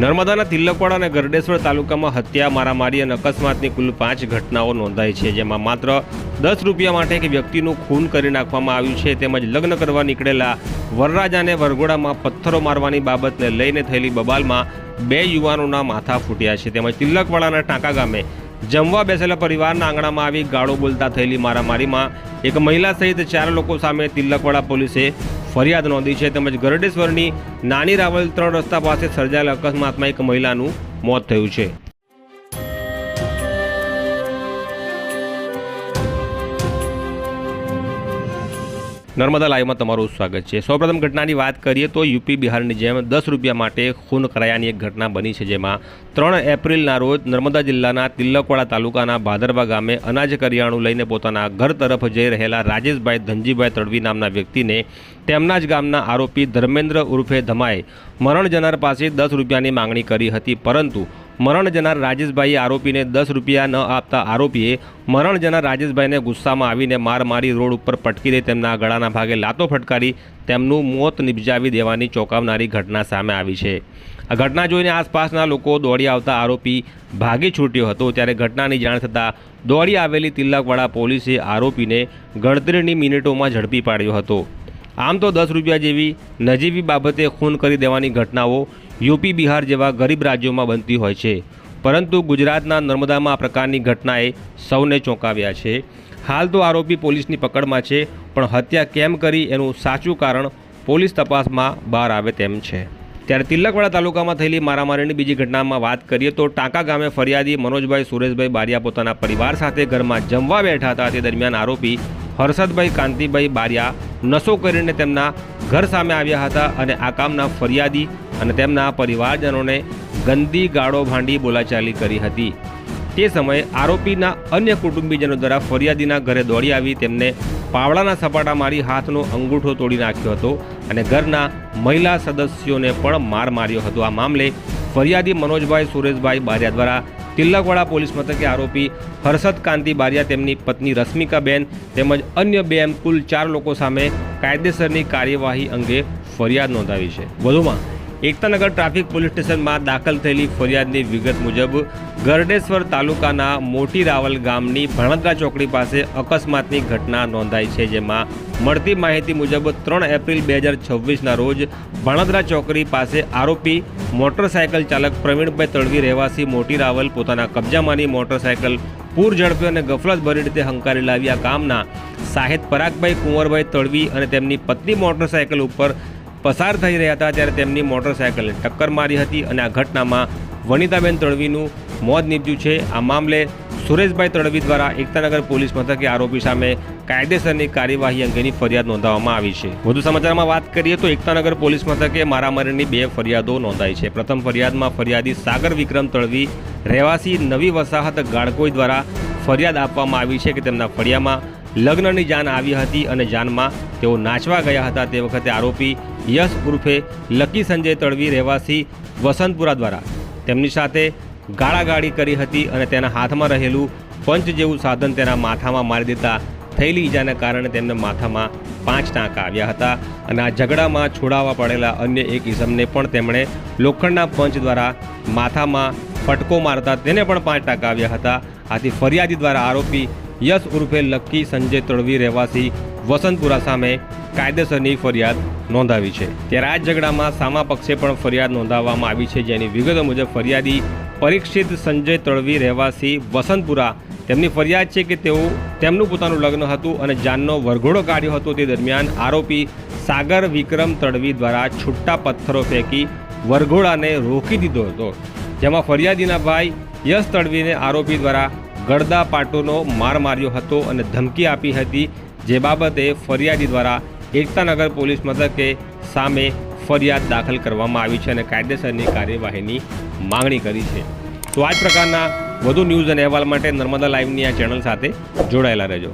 નર્મદાના તિલકવાડા અને ગરડેશ્વર તાલુકામાં હત્યા, મારામારી અને અકસ્માતની કુલ 5 ઘટનાઓ નોંધાઈ છે, જેમાં માત્ર 10 રૂપિયા માટે એક વ્યક્તિનું ખૂન કરી નાખવામાં આવ્યું છે. તેમજ લગ્ન કરવા નીકળેલા વરરાજાને વરઘોડામાં પથ્થરો મારવાની બાબતને લઈને થયેલી બબાલમાં 2 યુવાનોના માથા ફૂટ્યા છે. તેમજ તિલકવાડાના ટાંકા ગામે જમવા બેસેલા પરિવારના આંગણામાં આવી ગાળો બોલતા થયેલી મારામારીમાં એક મહિલા સહિત 4 લોકો સામે તિલકવાડા પોલીસે ફરિયાદ નોંધી છે. તેમજ ગરડેશ્વરની નાની રાવલ 3 રસ્તા પાસે સર્જાયેલા અકસ્માતમાં એક મહિલાનું મોત થયું છે. નર્મદા લાઈવમાં તમારું સ્વાગત છે. સૌપ્રથમ ઘટનાની વાત કરીએ તો યુપી બિહારની જેમ 10 રૂપિયા માટે ખૂન કરાયાની એક ઘટના બની છે, જેમાં 3 એપ્રિલના રોજ નર્મદા જિલ્લાના તિલકવાડા તાલુકાના ભાદરવા ગામે અનાજ કરિયાણું લઈને પોતાના ઘર તરફ જઈ રહેલા રાજેશભાઈ ધનજીભાઈ તડવી નામના વ્યક્તિને તેમના જ ગામના આરોપી ધર્મેન્દ્ર ઉર્ફે ધમાએ મરણ જનાર પાસે 10 રૂપિયાની માંગણી કરી હતી, પરંતુ મરણ જનાર રાજેશભાઈએ આરોપીને 10 રૂપિયા ન આપતા આરોપીએ મરણ જનાર રાજેશભાઈને ગુસ્સામાં આવીને માર મારી રોડ ઉપર પટકી દઈ તેમના ગળાના ભાગે લાતો ફટકારી તેમનું મોત નિપજાવી દેવાની ચોંકાવનારી ઘટના સામે આવી છે. આ ઘટના જોઈને આસપાસના લોકો દોડી આવતા આરોપી ભાગી છૂટ્યો હતો. ત્યારે ઘટનાની જાણ થતાં દોડી આવેલી તિલકવાડા પોલીસે આરોપીને ગણતરીની મિનિટોમાં ઝડપી પાડ્યો હતો. આમ તો 10 રૂપિયા જેવી નજીવી બાબતે ખૂન કરી દેવાની ઘટનાઓ યુપી બિહાર જેવા ગરીબ રાજ્યોમાં બનતી હોય છે, પરંતુ ગુજરાતના નર્મદામાં આ પ્રકારની ઘટનાએ સૌને ચોંકાવ્યા છે. હાલ તો આરોપી પોલીસની પકડમાં છે, પણ હત્યા કેમ કરી એનું સાચું કારણ પોલીસ તપાસમાં બહાર આવે તેમ છે. ત્યારે તિલકવાડા તાલુકામાં થયેલી મારામારીની બીજી ઘટનામાં વાત કરીએ તો ટાંકા ગામે ફરિયાદી મનોજભાઈ સુરેશભાઈ બારિયા પોતાના પરિવાર સાથે ઘરમાં જમવા બેઠા હતા. તે દરમિયાન આરોપી હર્ષદભાઈ કાંતિભાઈ બારિયા નશો કરીને તેમના ઘર સામે આવ્યા હતા અને આ કામના ફરિયાદી અને તેમના પરિવારજનોને ગંદી ગાળો ભાંડી બોલાચાલી કરી હતી. તે સમયે આરોપીના અન્ય કુટુંબીજનો દ્વારા ફરિયાદીના ઘરે દોડી આવી તેમને પાવડાના સપાટા મારી હાથનો અંગૂઠો તોડી નાખ્યો હતો અને ઘરના મહિલા સદસ્યોને પણ માર માર્યો હતો. આ મામલે ફરિયાદી મનોજભાઈ સુરેશભાઈ બારિયા દ્વારા તિલકવાડા પોલીસ મથકે આરોપી હર્ષદ કાંતિ બારિયા, તેમની પત્ની રશ્મિકાબેન તેમજ અન્ય 2 એમ કુલ 4 લોકો સામે કાયદેસરની કાર્યવાહી અંગે ફરિયાદ નોંધાવી છે. વધુમાં એકતાનગર ટ્રાફિક પોલીસ સ્ટેશનમાં દાખલ થયેલી ફરિયાદની વિગત મુજબ ગરડેશ્વર તાલુકાના મોટી રાવલ ગામની ભણદરા ચોકડી પાસે અકસ્માતની ઘટના નોંધાઈ છે, જેમાં મળતી માહિતી મુજબ 3 એપ્રિલ 2026ના રોજ ભણદરા ચોકડી પાસે આરોપી મોટરસાયકલ ચાલક પ્રવીણભાઈ તડવી રહેવાસી મોટી રાવલ પોતાના કબજામાંની મોટરસાયકલ પૂર ઝડપે અને ગફલતભરી રીતે હંકારી લાવ્યા ગામના સાહેદ પરાગભાઈ કુંવરભાઈ તડવી અને તેમની પત્ની મોટરસાયકલ ઉપર પસાર થઈ રહ્યા હતા, ત્યારે તેમની મોટરસાયકલને ટક્કર મારી હતી અને આ ઘટનામાં વનિતાબેન તડવીનું મોત નીપજ્યું છે. આ મામલે સુરેશભાઈ તડવી દ્વારા એકતાનગર પોલીસ મથકે આરોપી સામે કાયદેસરની કાર્યવાહી અંગેની ફરિયાદ નોંધાવવામાં આવી છે. વધુ સમાચારમાં વાત કરીએ તો એકતાનગર પોલીસ મથકે મારામારીની 2 ફરિયાદો નોંધાઈ છે. પ્રથમ ફરિયાદમાં ફરિયાદી સાગર વિક્રમ તડવી રહેવાસી નવી વસાહત ગાળકોઈ દ્વારા ફરિયાદ આપવામાં આવી છે કે તેમના ફળિયામાં લગ્નની જાન આવી હતી અને જાનમાં તેઓ નાચવા ગયા હતા. તે વખતે આરોપી યશ ઉર્ફે લકી સંજય તડવી રહેવાસી વસંતપુરા દ્વારા તેમની સાથે ગાળાગાળી કરી હતી અને તેના હાથમાં રહેલું પંચ જેવું સાધન તેના માથામાં મારી દેતા થયેલી ઈજાને કારણે તેમને માથામાં 5 ટાંકા આવ્યા હતા અને આ ઝઘડામાં છોડાવવા પડેલા અન્ય એક ઈસમને પણ તેમણે લોખંડના પંચ દ્વારા માથામાં ફટકો મારતા તેને પણ 5 ટાંકા આવ્યા હતા. આથી ફરિયાદી દ્વારા આરોપી યશ ઉર્ફે લકી સંજય તડવી રહેવાસી વસંતપુરા સામે કાયદેસરની ફરિયાદ નોંધાવી છે. ત્યારે આ ઝઘડામાં સામા પક્ષે પણ ફરિયાદ નોંધાવવામાં આવી છે, જેની વિગતો મુજબ ફરિયાદી પરીક્ષિત સંજય તડવી રહેવાસી વસંતપુરા તેમની ફરિયાદ છે કે તેમનું પોતાનું લગ્ન હતું અને જાનનો વરઘોડો કાઢ્યો હતો. તે દરમિયાન આરોપી સાગર વિક્રમ તડવી દ્વારા છૂટા પથ્થરો ફેંકી વરઘોડાને રોકી દીધો હતો, જેમાં ફરિયાદીના ભાઈ યશ તડવીને આરોપી દ્વારા ગળદા પાટોનો માર માર્યો હતો અને ધમકી આપી હતી, જે બાબતે ફરિયાદી દ્વારા એકતાનગર પોલીસ મથકે સામે ફરિયાદ દાખલ કરવામાં આવી છે અને કાયદેસરની કાર્યવાહીની માંગણી કરી છે. તો આ જ પ્રકારના વધુ ન્યૂઝ અને અહેવાલ માટે નર્મદા લાઈવની આ ચેનલ સાથે જોડાયેલા રહેજો.